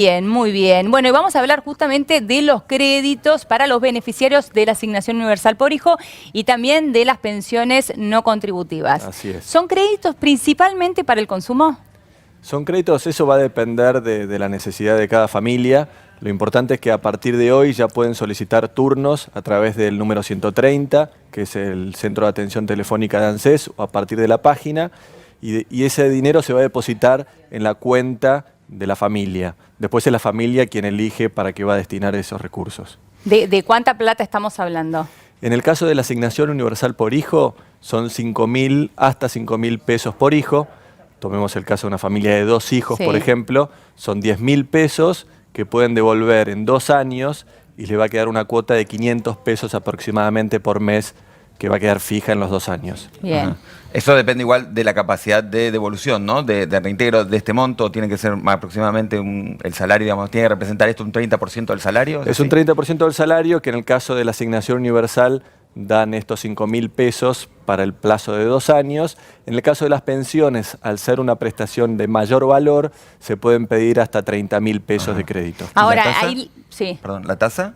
Bien, muy bien. Bueno, y vamos a hablar justamente de los créditos para los beneficiarios de la Asignación Universal por Hijo y también de las pensiones no contributivas. Así es. ¿Son créditos principalmente para el consumo? Son créditos, eso va a depender de la necesidad de cada familia. Lo importante es que a partir de hoy ya pueden solicitar turnos a través del número 130, que es el Centro de Atención Telefónica de ANSES, o a partir de la página, y ese dinero se va a depositar en la cuenta de la familia. Después es la familia quien elige para qué va a destinar esos recursos. ¿De cuánta plata estamos hablando? En el caso de la Asignación Universal por Hijo, son 5.000 hasta 5.000 pesos por hijo. Tomemos el caso de una familia de 2 hijos, Sí. por ejemplo, son 10.000 pesos que pueden devolver en 2 años y le va a quedar una cuota de 500 pesos aproximadamente por mes que va a quedar fija en los 2 años. Bien. Ajá. Eso depende igual de la capacidad de devolución, ¿no? De reintegro de este monto. Tiene que ser aproximadamente el salario, digamos, tiene que representar esto un 30% del salario. Es un 30% del salario que en el caso de la Asignación Universal dan estos 5.000 pesos para el plazo de 2 años. En el caso de las pensiones, al ser una prestación de mayor valor, se pueden pedir hasta 30.000 pesos de crédito. Ahora, ¿La tasa? ahí... Sí. Perdón, ¿la tasa?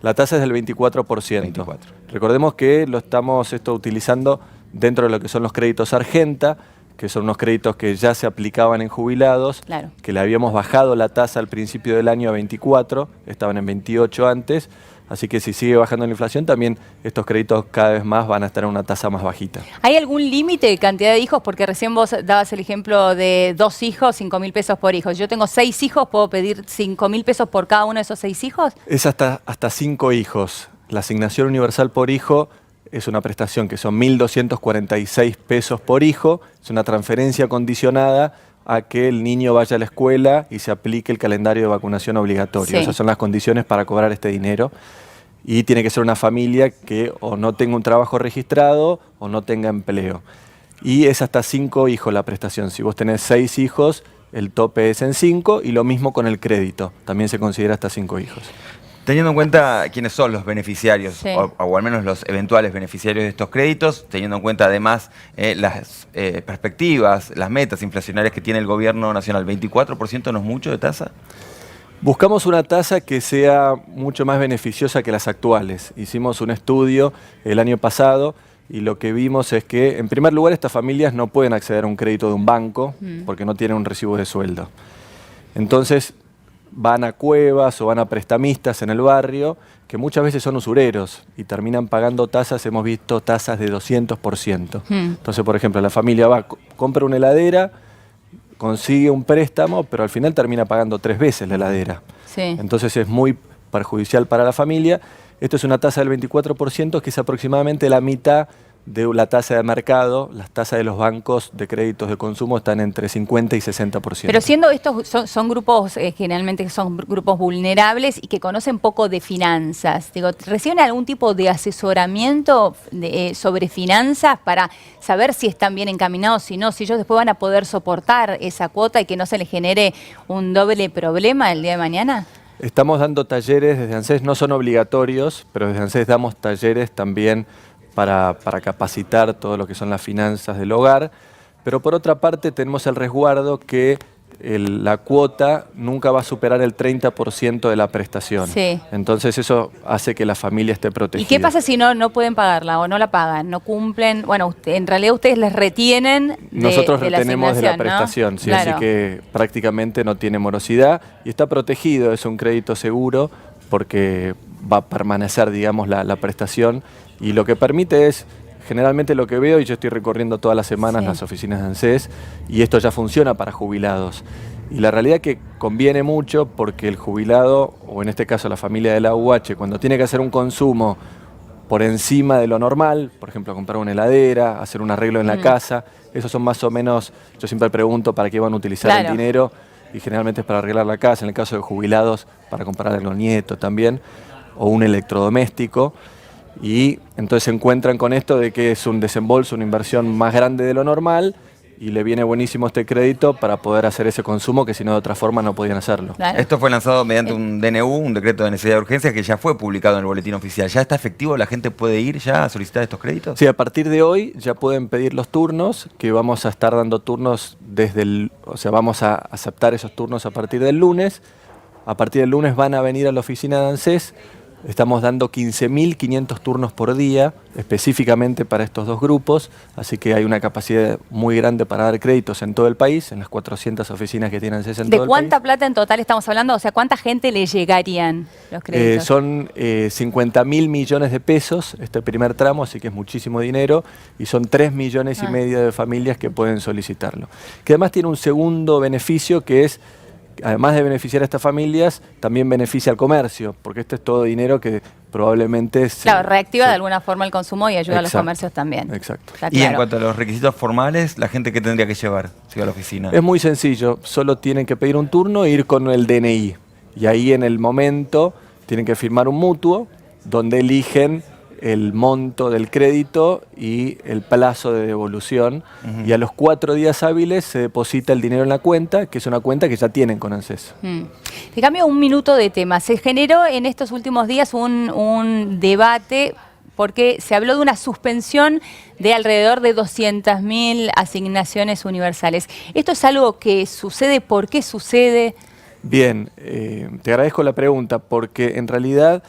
La tasa es del 24%. 24. Recordemos que lo estamos utilizando dentro de lo que son los créditos Argenta, que son unos créditos que ya se aplicaban en jubilados, Claro. que le habíamos bajado la tasa al principio del año a 24, estaban en 28 antes, así que si sigue bajando la inflación, también estos créditos cada vez más van a estar en una tasa más bajita. ¿Hay algún límite de cantidad de hijos? Porque recién vos dabas el ejemplo de 2 hijos, 5.000 pesos por hijo. Yo tengo 6 hijos, ¿puedo pedir 5.000 pesos por cada uno de esos 6 hijos? Es hasta 5 hijos. La Asignación Universal por Hijo es una prestación que son 1.246 pesos por hijo, es una transferencia condicionada a que el niño vaya a la escuela y se aplique el calendario de vacunación obligatorio. Sí. Esas son las condiciones para cobrar este dinero. Y tiene que ser una familia que o no tenga un trabajo registrado o no tenga empleo. Y es hasta 5 hijos la prestación. Si vos tenés 6 hijos, el tope es en 5 y lo mismo con el crédito. También se considera hasta 5 hijos. Teniendo en cuenta quiénes son los beneficiarios, Sí. o al menos los eventuales beneficiarios de estos créditos, teniendo en cuenta además las perspectivas, las metas inflacionarias que tiene el gobierno nacional, ¿24% no es mucho de tasa? Buscamos una tasa que sea mucho más beneficiosa que las actuales. Hicimos un estudio el año pasado y lo que vimos es que, en primer lugar, estas familias no pueden acceder a un crédito de un banco porque no tienen un recibo de sueldo. Entonces, van a cuevas o van a prestamistas en el barrio que muchas veces son usureros y terminan pagando tasas, hemos visto tasas de 200%. Entonces, por ejemplo, la familia va, compra una heladera, consigue un préstamo, pero al final termina pagando 3 veces la heladera. Sí. Entonces es muy perjudicial para la familia. Esto es una tasa del 24%, que es aproximadamente la mitad de la tasa de mercado. Las tasas de los bancos de créditos de consumo están entre 50 y 60%. Pero siendo estos, son grupos, generalmente son grupos vulnerables y que conocen poco de finanzas, digo, ¿reciben algún tipo de asesoramiento sobre finanzas para saber si están bien encaminados, si no, si ellos después van a poder soportar esa cuota y que no se les genere un doble problema el día de mañana? Estamos dando talleres desde ANSES, no son obligatorios, pero desde ANSES damos talleres también para capacitar todo lo que son las finanzas del hogar, pero por otra parte tenemos el resguardo que la cuota nunca va a superar el 30% de la prestación. Sí. Entonces eso hace que la familia esté ¿Y protegida. qué pasa si no pueden pagarla o no la pagan, no cumplen? Bueno, en realidad ustedes les retienen Nosotros de la retenemos de la asignación, ¿no? prestación, sí, Claro. así que prácticamente no tiene morosidad y está protegido, es un crédito seguro porque va a permanecer, digamos, la prestación y lo que permite es, generalmente lo que veo, y yo estoy recorriendo todas las semanas Sí. las oficinas de ANSES y esto ya funciona para jubilados. Y la realidad es que conviene mucho porque el jubilado, o en este caso la familia de la UH, cuando tiene que hacer un consumo por encima de lo normal, por ejemplo, comprar una heladera, hacer un arreglo en la casa, esos son más o menos, yo siempre pregunto para qué van a utilizar Claro. el dinero y generalmente es para arreglar la casa, en el caso de jubilados, para comprar a los nietos también, o un electrodoméstico. Y entonces se encuentran con esto de que es un desembolso, una inversión más grande de lo normal y le viene buenísimo este crédito para poder hacer ese consumo que si no de otra forma no podían hacerlo. Claro. Esto fue lanzado mediante un DNU, un decreto de necesidad de urgencia, que ya fue publicado en el boletín oficial. ¿Ya está efectivo? ¿La gente puede ir ya a solicitar estos créditos? Sí, a partir de hoy ya pueden pedir los turnos, que vamos a estar dando turnos vamos a aceptar esos turnos a partir del lunes. A partir del lunes van a venir a la oficina de ANSES. Estamos dando 15.500 turnos por día, específicamente para estos dos grupos, así que hay una capacidad muy grande para dar créditos en todo el país, en las 400 oficinas que tiene ANSES en todo el país. ¿De cuánta plata en total estamos hablando? O sea, ¿cuánta gente le llegarían los créditos? Son 50.000 millones de pesos este primer tramo, así que es muchísimo dinero, y son 3 millones y medio de familias que pueden solicitarlo. Que además tiene un segundo beneficio que es, además de beneficiar a estas familias, también beneficia al comercio, porque este es todo dinero que probablemente... Claro, reactiva de alguna forma el consumo y ayuda a los comercios también. Exacto. Y en cuanto a los requisitos formales, ¿la gente qué tendría que llevar si va a la oficina? Es muy sencillo, solo tienen que pedir un turno e ir con el DNI. Y ahí en el momento tienen que firmar un mutuo donde eligen el monto del crédito y el plazo de devolución, y a los 4 días hábiles se deposita el dinero en la cuenta, que es una cuenta que ya tienen con ANSES. Te cambio un minuto de tema. Se generó en estos últimos días un debate porque se habló de una suspensión de alrededor de 200.000 asignaciones universales. ¿Esto es algo que sucede? ¿Por qué sucede? Bien, te agradezco la pregunta, porque en realidad,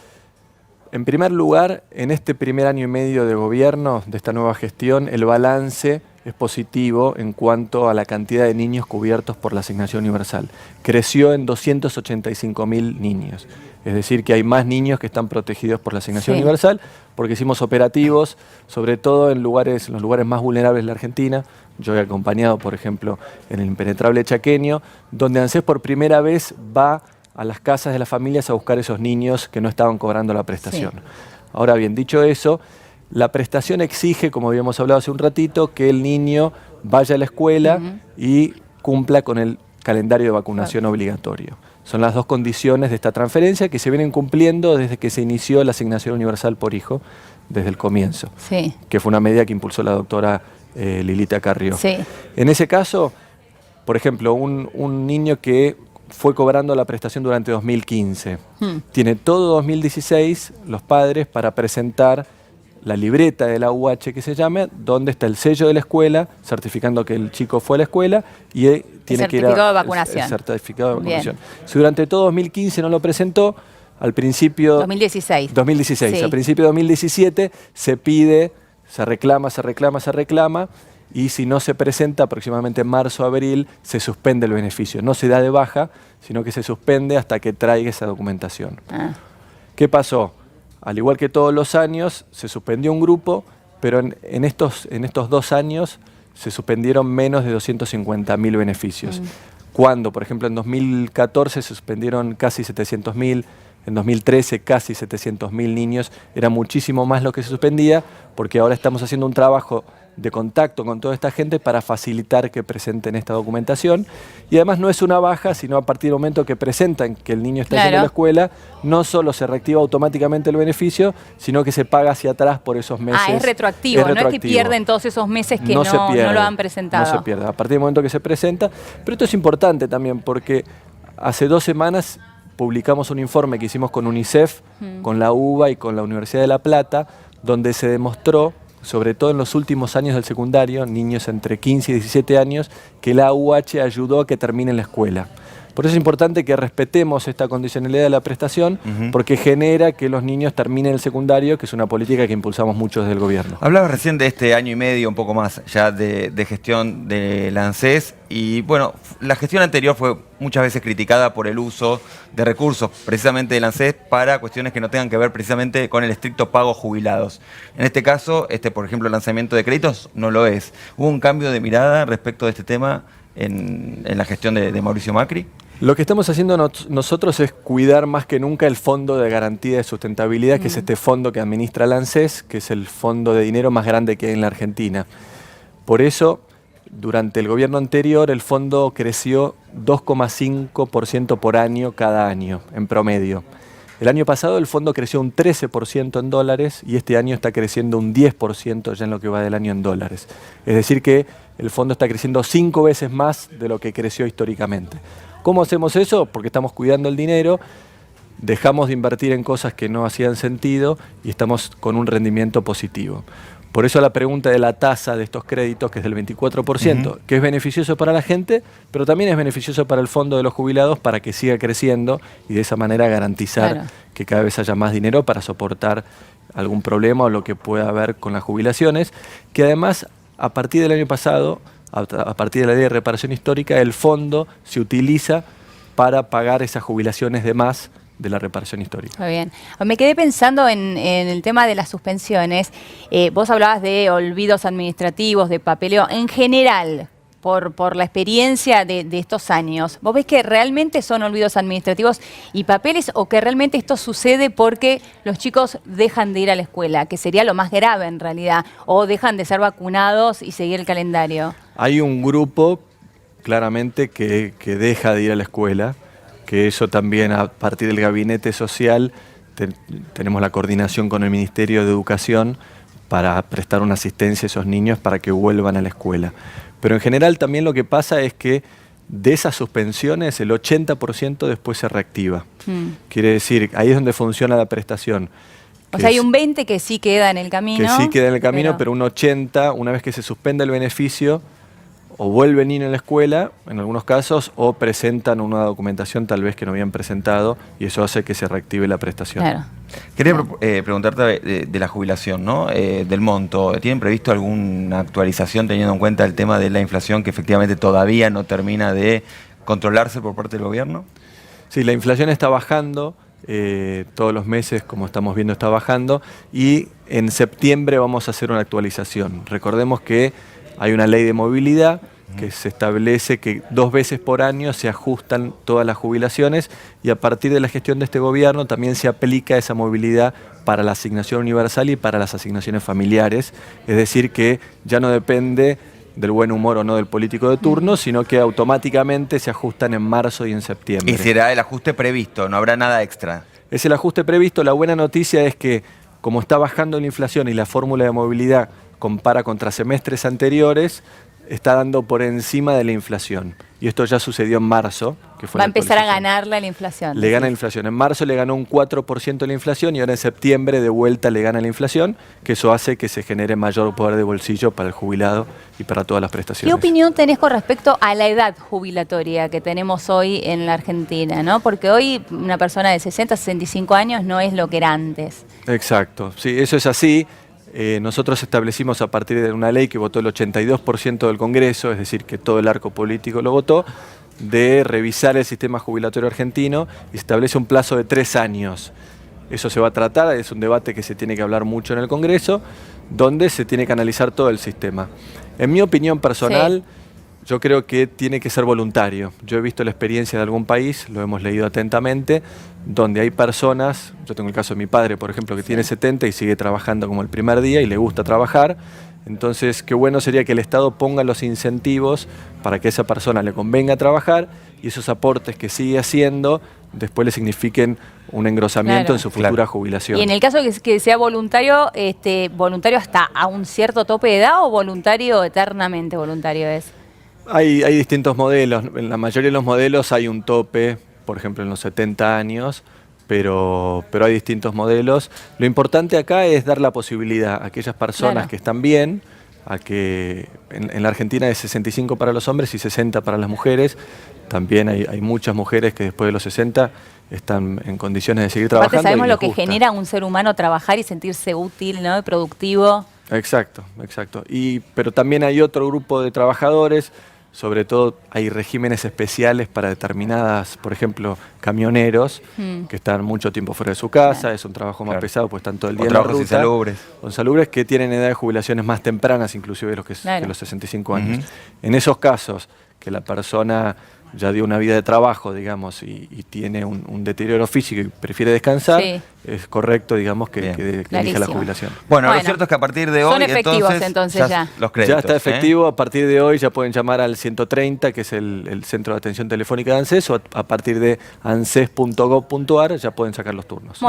en primer lugar, en este primer año y medio de gobierno, de esta nueva gestión, el balance es positivo en cuanto a la cantidad de niños cubiertos por la asignación universal. Creció en 285.000 niños. Es decir, que hay más niños que están protegidos por la asignación universal, porque hicimos operativos, sobre todo en los lugares más vulnerables de la Argentina. Yo he acompañado, por ejemplo, en el impenetrable chaqueño, donde ANSES por primera vez va a las casas de las familias a buscar esos niños que no estaban cobrando la prestación. Ahora bien, dicho eso, la prestación exige, como habíamos hablado hace un ratito, que el niño vaya a la escuela y cumpla con el calendario de vacunación obligatorio. Son las dos condiciones de esta transferencia que se vienen cumpliendo desde que se inició la asignación universal por hijo, desde el comienzo, que fue una medida que impulsó la doctora Lilita Carrió. En ese caso, por ejemplo, un niño que fue cobrando la prestación durante 2015. Tiene todo 2016 los padres para presentar la libreta de la UH que se llama, donde está el sello de la escuela, certificando que el chico fue a la escuela, y tiene que ir a... de vacunación. El certificado de vacunación. Si durante todo 2015 no lo presentó, al principio... 2016. 2016. Al principio de 2017 se pide, se reclama, y si no se presenta aproximadamente en marzo o abril, se suspende el beneficio. No se da de baja, sino que se suspende hasta que traiga esa documentación. ¿Qué pasó? Al igual que todos los años, se suspendió un grupo, pero en estos 2 años se suspendieron menos de 250.000 beneficios. Cuando, por ejemplo, en 2014 se suspendieron casi 700.000, en 2013 casi 700.000 niños, era muchísimo más lo que se suspendía, porque ahora estamos haciendo un trabajo de contacto con toda esta gente para facilitar que presenten esta documentación. Y además no es una baja, sino a partir del momento que presentan que el niño está yendo a la escuela, no solo se reactiva automáticamente el beneficio, sino que se paga hacia atrás por esos meses. Es retroactivo, no es que pierden todos esos meses que no lo han presentado. No se pierde, a partir del momento que se presenta. Pero esto es importante también porque hace 2 semanas publicamos un informe que hicimos con UNICEF, con la UBA y con la Universidad de La Plata, donde se demostró, sobre todo en los últimos años del secundario, niños entre 15 y 17 años, que la UH ayudó a que terminen la escuela. Por eso es importante que respetemos esta condicionalidad de la prestación, porque genera que los niños terminen el secundario, que es una política que impulsamos mucho desde el gobierno. Hablabas recién de este año y medio, un poco más ya de gestión de la ANSES, y bueno, la gestión anterior fue muchas veces criticada por el uso de recursos precisamente de la ANSES para cuestiones que no tengan que ver precisamente con el estricto pago jubilados. En este caso, por ejemplo, el lanzamiento de créditos no lo es. ¿Hubo un cambio de mirada respecto de este tema en la gestión de Mauricio Macri? Lo que estamos haciendo nosotros es cuidar más que nunca el Fondo de Garantía de Sustentabilidad, que es este fondo que administra la ANSES, que es el fondo de dinero más grande que hay en la Argentina. Por eso, durante el gobierno anterior, el fondo creció 2,5% por año cada año, en promedio. El año pasado el fondo creció un 13% en dólares y este año está creciendo un 10% ya en lo que va del año en dólares. Es decir que el fondo está creciendo 5 veces más de lo que creció históricamente. ¿Cómo hacemos eso? Porque estamos cuidando el dinero, dejamos de invertir en cosas que no hacían sentido y estamos con un rendimiento positivo. Por eso la pregunta de la tasa de estos créditos, que es del 24%, que es beneficioso para la gente, pero también es beneficioso para el fondo de los jubilados para que siga creciendo y de esa manera garantizar que cada vez haya más dinero para soportar algún problema o lo que pueda haber con las jubilaciones, que además a partir del año pasado, a partir de la ley de reparación histórica, el fondo se utiliza para pagar esas jubilaciones de más de la reparación histórica. Muy bien. Me quedé pensando en el tema de las suspensiones. Vos hablabas de olvidos administrativos, de papeleo. En general, por la experiencia de estos años, ¿vos ves que realmente son olvidos administrativos y papeles o que realmente esto sucede porque los chicos dejan de ir a la escuela, que sería lo más grave en realidad, o dejan de ser vacunados y seguir el calendario? Hay un grupo claramente que deja de ir a la escuela, que eso también a partir del gabinete social tenemos la coordinación con el Ministerio de Educación para prestar una asistencia a esos niños para que vuelvan a la escuela. Pero en general también lo que pasa es que de esas suspensiones el 80% después se reactiva. Quiere decir, ahí es donde funciona la prestación. O sea, hay un 20 que sí queda en el camino. Que sí queda en el camino, pero un 80, una vez que se suspende el beneficio, o vuelve el niño a la escuela, en algunos casos, o presentan una documentación tal vez que no habían presentado, y eso hace que se reactive la prestación. Claro. Quería preguntarte de la jubilación, ¿no? Del monto. ¿Tienen previsto alguna actualización teniendo en cuenta el tema de la inflación que efectivamente todavía no termina de controlarse por parte del gobierno? Sí, la inflación está bajando, todos los meses, como estamos viendo, está bajando, y en septiembre vamos a hacer una actualización. Recordemos que hay una ley de movilidad que se establece que 2 veces por año se ajustan todas las jubilaciones y a partir de la gestión de este gobierno también se aplica esa movilidad para la asignación universal y para las asignaciones familiares. Es decir, que ya no depende del buen humor o no del político de turno, sino que automáticamente se ajustan en marzo y en septiembre. Y será el ajuste previsto, no habrá nada extra. Es el ajuste previsto. La buena noticia es que como está bajando la inflación y la fórmula de movilidad compara contra semestres anteriores, está dando por encima de la inflación. Y esto ya sucedió en marzo. Que fue Va a empezar a ganarle la inflación. Le gana la inflación. En marzo le ganó un 4% la inflación y ahora en septiembre de vuelta le gana la inflación, que eso hace que se genere mayor poder de bolsillo para el jubilado y para todas las prestaciones. ¿Qué opinión tenés con respecto a la edad jubilatoria que tenemos hoy en la Argentina, ¿no? Porque hoy una persona de 60, 65 años no es lo que era antes. Exacto. Sí, eso es así. Nosotros establecimos a partir de una ley que votó el 82% del Congreso, es decir, que todo el arco político lo votó, de revisar el sistema jubilatorio argentino y establece un plazo de 3 años. Eso se va a tratar, es un debate que se tiene que hablar mucho en el Congreso, donde se tiene que analizar todo el sistema. En mi opinión personal, yo creo que tiene que ser voluntario. Yo he visto la experiencia de algún país, lo hemos leído atentamente, donde hay personas, yo tengo el caso de mi padre, por ejemplo, que tiene 70 y sigue trabajando como el primer día y le gusta trabajar. Entonces, qué bueno sería que el Estado ponga los incentivos para que a esa persona le convenga trabajar y esos aportes que sigue haciendo después le signifiquen un engrosamiento en su futura jubilación. Y en el caso de que sea voluntario, ¿voluntario hasta a un cierto tope de edad o voluntario eternamente voluntario es? Hay distintos modelos. En la mayoría de los modelos hay un tope, por ejemplo en los 70 años, pero hay distintos modelos. Lo importante acá es dar la posibilidad a aquellas personas que están bien, a que en la Argentina es 65 para los hombres y 60 para las mujeres. También hay muchas mujeres que después de los 60 están en condiciones de seguir trabajando. Aparte sabemos lo que genera un ser humano trabajar y sentirse útil, ¿no? Y productivo. Exacto. Pero también hay otro grupo de trabajadores. Sobre todo hay regímenes especiales para determinadas, por ejemplo, camioneros que están mucho tiempo fuera de su casa, es un trabajo más pesado, pues están todo el día en la ruta. Insalubres. Son insalubres que tienen edad de jubilaciones más tempranas, inclusive de los 65 años. En esos casos, que la persona ya dio una vida de trabajo, digamos, y tiene un deterioro físico y prefiere descansar, es correcto, digamos, que elija la jubilación. Bueno, lo cierto es que a partir de hoy... Son efectivos entonces ya. Los créditos. Ya está efectivo, a partir de hoy ya pueden llamar al 130, que es el centro de atención telefónica de ANSES, o a partir de anses.gov.ar ya pueden sacar los turnos.